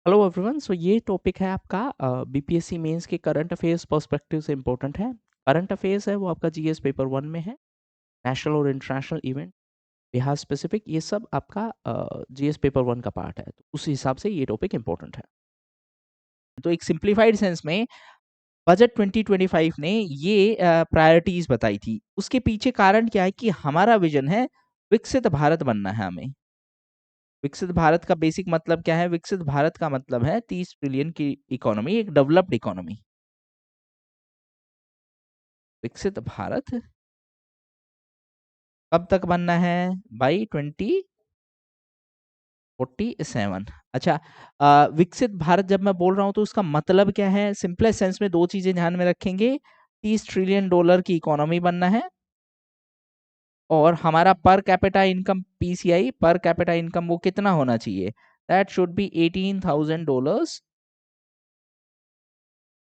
Hello everyone. सो ये topic है आपका बीपीएससी मेंस के करंट अफेयर्स पर्सपेक्टिव से इम्पोर्टेंट है। करंट अफेयर्स है वो आपका जीएस पेपर वन में है। नेशनल और इंटरनेशनल इवेंट, बिहार स्पेसिफिक, ये सब आपका जीएस पेपर वन का पार्ट है, तो उस हिसाब से ये टॉपिक इम्पोर्टेंट है। तो एक सिंप्लीफाइड सेंस में बजट 2025 ने ये प्रायोरिटीज बताई थी। उसके पीछे कारण क्या है कि हमारा विजन है विकसित भारत बनना है हमें। विकसित भारत का बेसिक मतलब क्या है? विकसित भारत का मतलब है 30 ट्रिलियन की इकोनॉमी, एक डेवलप्ड इकोनॉमी। विकसित भारत कब तक बनना है? बाई 2047। अच्छा, विकसित भारत जब मैं बोल रहा हूं तो उसका मतलब क्या है? सिंपलेस्ट सेंस में दो चीजें ध्यान में रखेंगे। 30 ट्रिलियन डॉलर की इकोनॉमी बनना है और हमारा per capita income, PCI, per capita income, वो कितना होना चाहिए? दैट शुड बी $18,000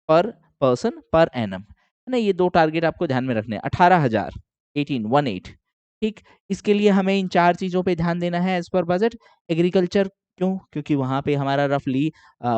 पर पर्सन पर एनम, है ना। ये दो टारगेट आपको ध्यान में रखने हैं। 18,000, 18 ठीक। इसके लिए हमें इन चार चीजों पे ध्यान देना है एज पर बजट। एग्रीकल्चर, क्यों? क्योंकि वहां पे हमारा रफली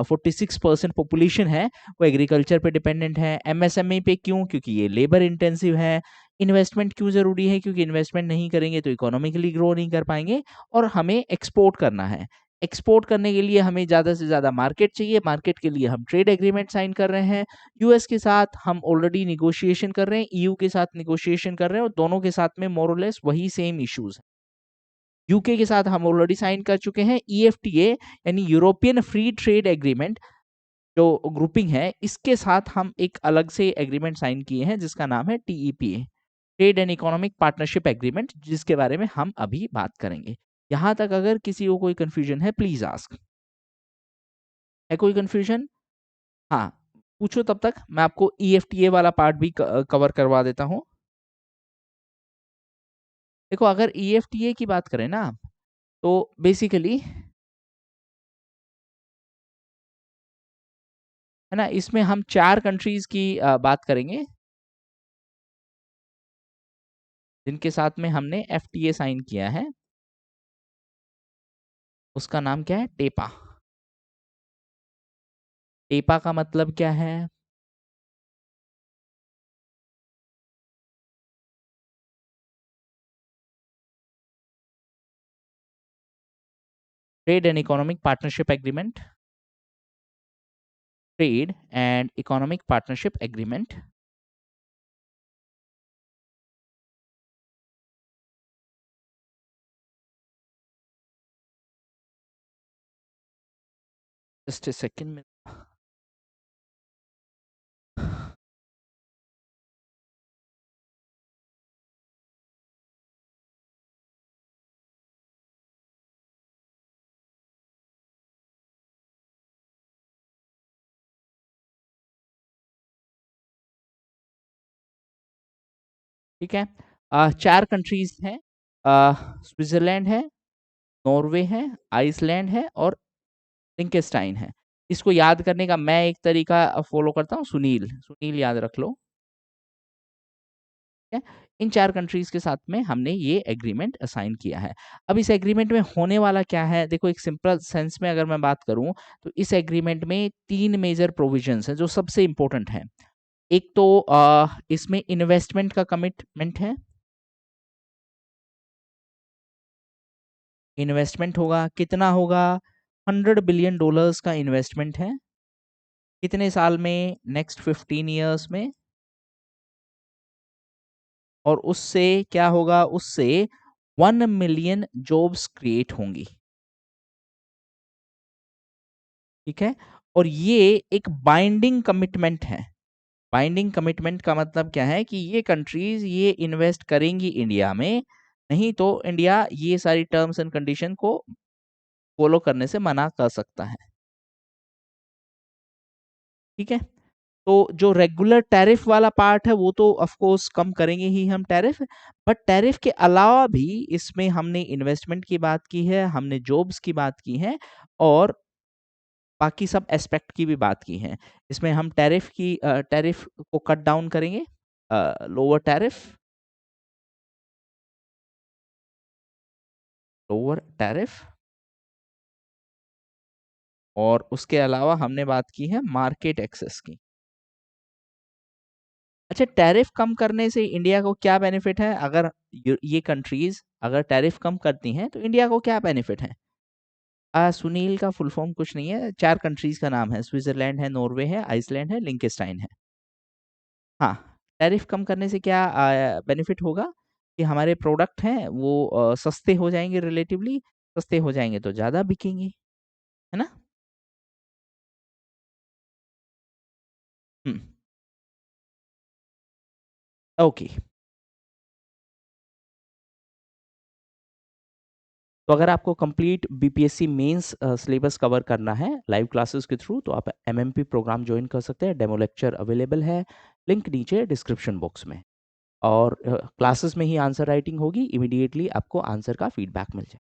46% पॉपुलेशन है वो एग्रीकल्चर पे डिपेंडेंट है। एमएसएमई पे क्यों? क्योंकि ये लेबर इंटेंसिव है। इन्वेस्टमेंट क्यों जरूरी है? क्योंकि इन्वेस्टमेंट नहीं करेंगे तो इकोनॉमिकली ग्रो नहीं कर पाएंगे। और हमें एक्सपोर्ट करना है। एक्सपोर्ट करने के लिए हमें ज़्यादा से ज़्यादा मार्केट चाहिए। मार्केट के लिए हम ट्रेड एग्रीमेंट साइन कर रहे हैं। यूएस के साथ हम ऑलरेडी निगोशिएशन कर रहे हैं, ईयू के साथ निगोशिएशन कर रहे हैं, और दोनों के साथ में मोर और लेस वही सेम इश्यूज है। यूके के साथ हम ऑलरेडी साइन कर चुके हैं ईएफटीए, यानी यूरोपियन फ्री ट्रेड एग्रीमेंट, जो ग्रुपिंग है, इसके साथ हम एक अलग से एग्रीमेंट साइन किए हैं जिसका नाम है TEPA, trade and economic partnership agreement, जिसके बारे में हम अभी बात करेंगे। यहां तक अगर किसी को कोई कंफ्यूजन है, प्लीज आस्क। है कोई कंफ्यूजन? हाँ, पूछो, तब तक मैं आपको ईएफटीए वाला पार्ट भी कवर करवा देता हूँ। देखो, अगर ईएफटीए की बात करें ना, तो बेसिकली, है ना, इसमें हम चार कंट्रीज की बात करेंगे जिनके साथ में हमने एफटीए साइन किया है। उसका नाम क्या है? टेपा। टेपा का मतलब क्या है? Trade and economic partnership agreement. Trade and economic partnership agreement. Just a second में। ठीक है। चार कंट्रीज हैं। स्विट्जरलैंड है, नॉर्वे है, आइसलैंड है और लिंकेस्टाइन है। इसको याद करने का मैं एक तरीका फॉलो करता हूँ, सुनील, सुनील याद रख लो। ठीक है। इन चार कंट्रीज के साथ में हमने ये एग्रीमेंट असाइन किया है। अब इस एग्रीमेंट में होने वाला क्या है? देखो, एक सिंपल सेंस में अगर मैं बात करूं तो इस एग्रीमेंट में तीन मेजर प्रोविजंस हैं जो सबसे इंपॉर्टेंट हैं। एक तो इसमें इन्वेस्टमेंट का कमिटमेंट है। इन्वेस्टमेंट होगा, कितना होगा? $100 बिलियन का इन्वेस्टमेंट है। कितने साल में? नेक्स्ट 15 ईयर्स में। और उससे क्या होगा? उससे 1 मिलियन जॉब्स क्रिएट होंगी। ठीक है। और ये एक बाइंडिंग कमिटमेंट है। बाइंडिंग कमिटमेंट का मतलब क्या है? कि ये कंट्रीज ये इन्वेस्ट करेंगी इंडिया में, नहीं तो इंडिया ये सारी टर्म्स एंड कंडीशन को फॉलो करने से मना कर सकता है। ठीक है। तो जो रेगुलर टैरिफ वाला पार्ट है वो तो ऑफ कोर्स कम करेंगे ही हम टैरिफ, बट टैरिफ के अलावा भी इसमें हमने इन्वेस्टमेंट की बात की है, हमने जॉब्स की बात की है, और बाकी सब एस्पेक्ट की भी बात की है। इसमें हम टैरिफ को कट डाउन करेंगे, लोअर टैरिफ, लोअर टैरिफ, और उसके अलावा हमने बात की है मार्केट एक्सेस की। अच्छा, टैरिफ कम करने से इंडिया को क्या बेनिफिट है? अगर ये कंट्रीज़ अगर टैरिफ कम करती हैं, तो इंडिया को क्या बेनिफिट है? सुनील का फुल फॉर्म कुछ नहीं है, 4 कंट्रीज़ का नाम है, स्विट्ज़रलैंड है, नॉर्वे है, आइसलैंड है, लिंकनस्टाइन है। हाँ, टैरिफ कम करने से क्या बेनिफिट होगा कि हमारे प्रोडक्ट हैं वो सस्ते हो जाएँगे रिलेटिवली, सस्ते हो जाएँगे तो ज़्यादा बिकेंगे, है ना? हुँ, ओके। तो अगर आपको complete BPSC mains syllabus cover करना है लाइव क्लासेस के थ्रू, तो आप एमएमपी प्रोग्राम जॉइन कर सकते हैं। डेमो लेक्चर अवेलेबल है, लिंक नीचे डिस्क्रिप्शन बॉक्स में। और क्लासेस में ही आंसर राइटिंग होगी, इमीडिएटली आपको आंसर का फीडबैक मिल जाए।